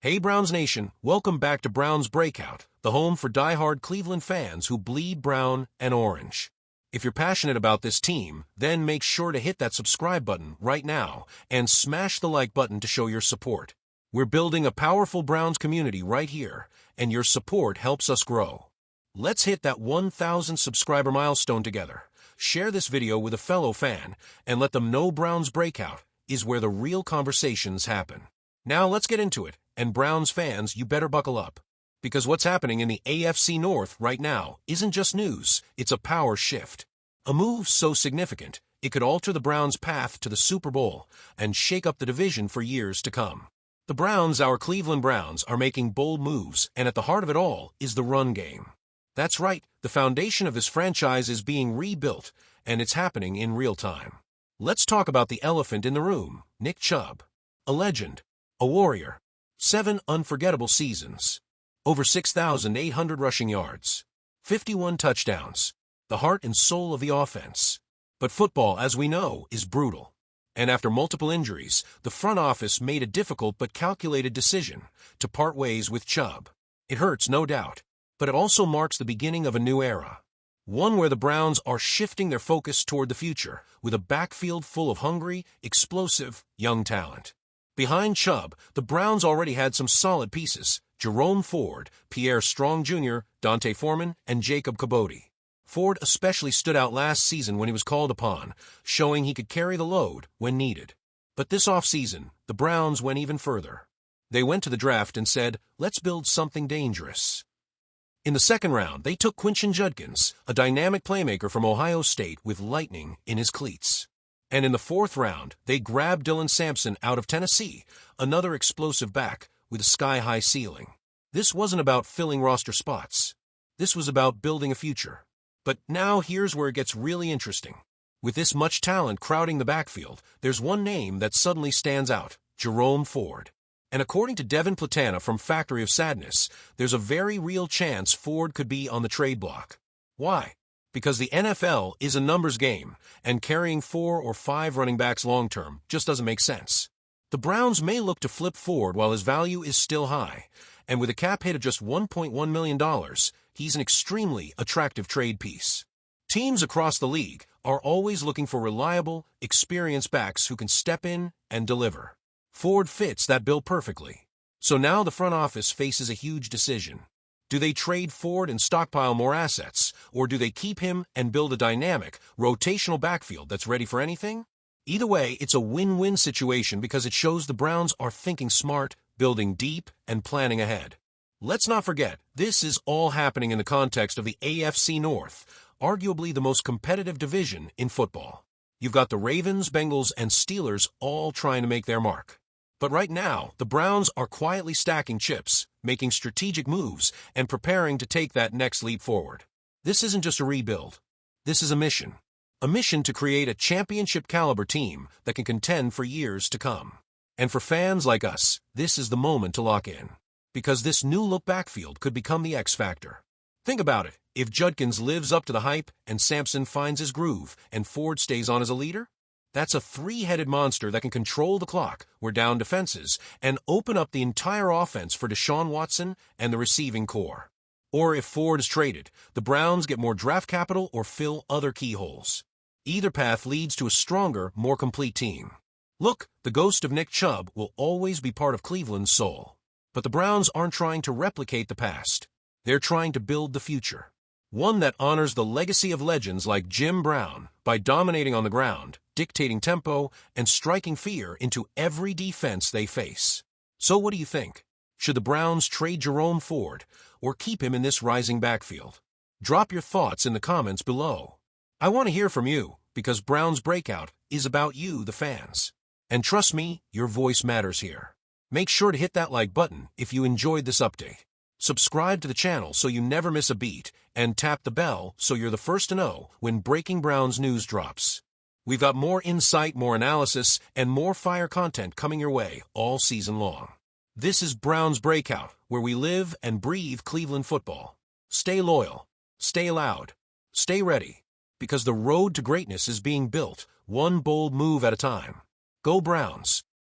Hey Browns Nation, welcome back to Browns Breakout, the home for die-hard Cleveland fans who bleed brown and orange. If you're passionate about this team, then make sure to hit that subscribe button right now and smash the like button to show your support. We're building a powerful Browns community right here, and your support helps us grow. Let's hit that 1,000 subscriber milestone together. Share this video with a fellow fan, and let them know Browns Breakout is where the real conversations happen. Now let's get into it, and Browns fans, you better buckle up. Because what's happening in the AFC North right now isn't just news, it's a power shift. A move so significant, it could alter the Browns' path to the Super Bowl and shake up the division for years to come. The Browns, our Cleveland Browns, are making bold moves, and at the heart of it all is the run game. That's right, the foundation of this franchise is being rebuilt, and it's happening in real time. Let's talk about the elephant in the room, Nick Chubb. A legend, a warrior, 7 unforgettable seasons, over 6,800 rushing yards, 51 touchdowns, the heart and soul of the offense. But football, as we know, is brutal. And after multiple injuries, the front office made a difficult but calculated decision to part ways with Chubb. It hurts, no doubt, but it also marks the beginning of a new era. One where the Browns are shifting their focus toward the future with a backfield full of hungry, explosive, young talent. Behind Chubb, the Browns already had some solid pieces: Jerome Ford, Pierre Strong Jr., Dante Foreman, and Jacob Kibodi. Ford especially stood out last season when he was called upon, showing he could carry the load when needed. But this offseason, the Browns went even further. They went to the draft and said, let's build something dangerous. In the second round, they took Quinshon Judkins, a dynamic playmaker from Ohio State with lightning in his cleats. And in the fourth round, they grabbed Dylan Sampson out of Tennessee, another explosive back with a sky-high ceiling. This wasn't about filling roster spots. This was about building a future. But now here's where it gets really interesting. With this much talent crowding the backfield, there's one name that suddenly stands out: Jerome Ford. And according to Devin Platana from Factory of Sadness, there's a very real chance Ford could be on the trade block. Why? Because the NFL is a numbers game, and carrying 4 or 5 running backs long-term just doesn't make sense. The Browns may look to flip Ford while his value is still high, and with a cap hit of just $1.1 million, he's an extremely attractive trade piece. Teams across the league are always looking for reliable, experienced backs who can step in and deliver. Ford fits that bill perfectly. So now the front office faces a huge decision. Do they trade Ford and stockpile more assets, or do they keep him and build a dynamic, rotational backfield that's ready for anything? Either way, it's a win-win situation because it shows the Browns are thinking smart, building deep, and planning ahead. Let's not forget, this is all happening in the context of the AFC North, arguably the most competitive division in football. You've got the Ravens, Bengals, and Steelers all trying to make their mark. But right now, the Browns are quietly stacking chips, making strategic moves, and preparing to take that next leap forward. This isn't just a rebuild. This is a mission. A mission to create a championship-caliber team that can contend for years to come. And for fans like us, this is the moment to lock in. Because this new-look backfield could become the X factor. Think about it. If Judkins lives up to the hype, and Sampson finds his groove, and Ford stays on as a leader, that's a 3-headed monster that can control the clock, wear down defenses, and open up the entire offense for Deshaun Watson and the receiving core. Or if Ford is traded, the Browns get more draft capital or fill other key holes. Either path leads to a stronger, more complete team. Look, the ghost of Nick Chubb will always be part of Cleveland's soul. But the Browns aren't trying to replicate the past. They're trying to build the future. One that honors the legacy of legends like Jim Brown by dominating on the ground, dictating tempo, and striking fear into every defense they face. So what do you think? Should the Browns trade Jerome Ford or keep him in this rising backfield? Drop your thoughts in the comments below. I want to hear from you because Browns Breakout is about you, the fans. And trust me, your voice matters here. Make sure to hit that like button if you enjoyed this update. Subscribe to the channel so you never miss a beat, and tap the bell so you're the first to know when breaking Browns news drops. We've got more insight, more analysis, and more fire content coming your way all season long. This is Browns Breakout, where we live and breathe Cleveland football. Stay loyal, stay loud, stay ready, because the road to greatness is being built, one bold move at a time. Go Browns!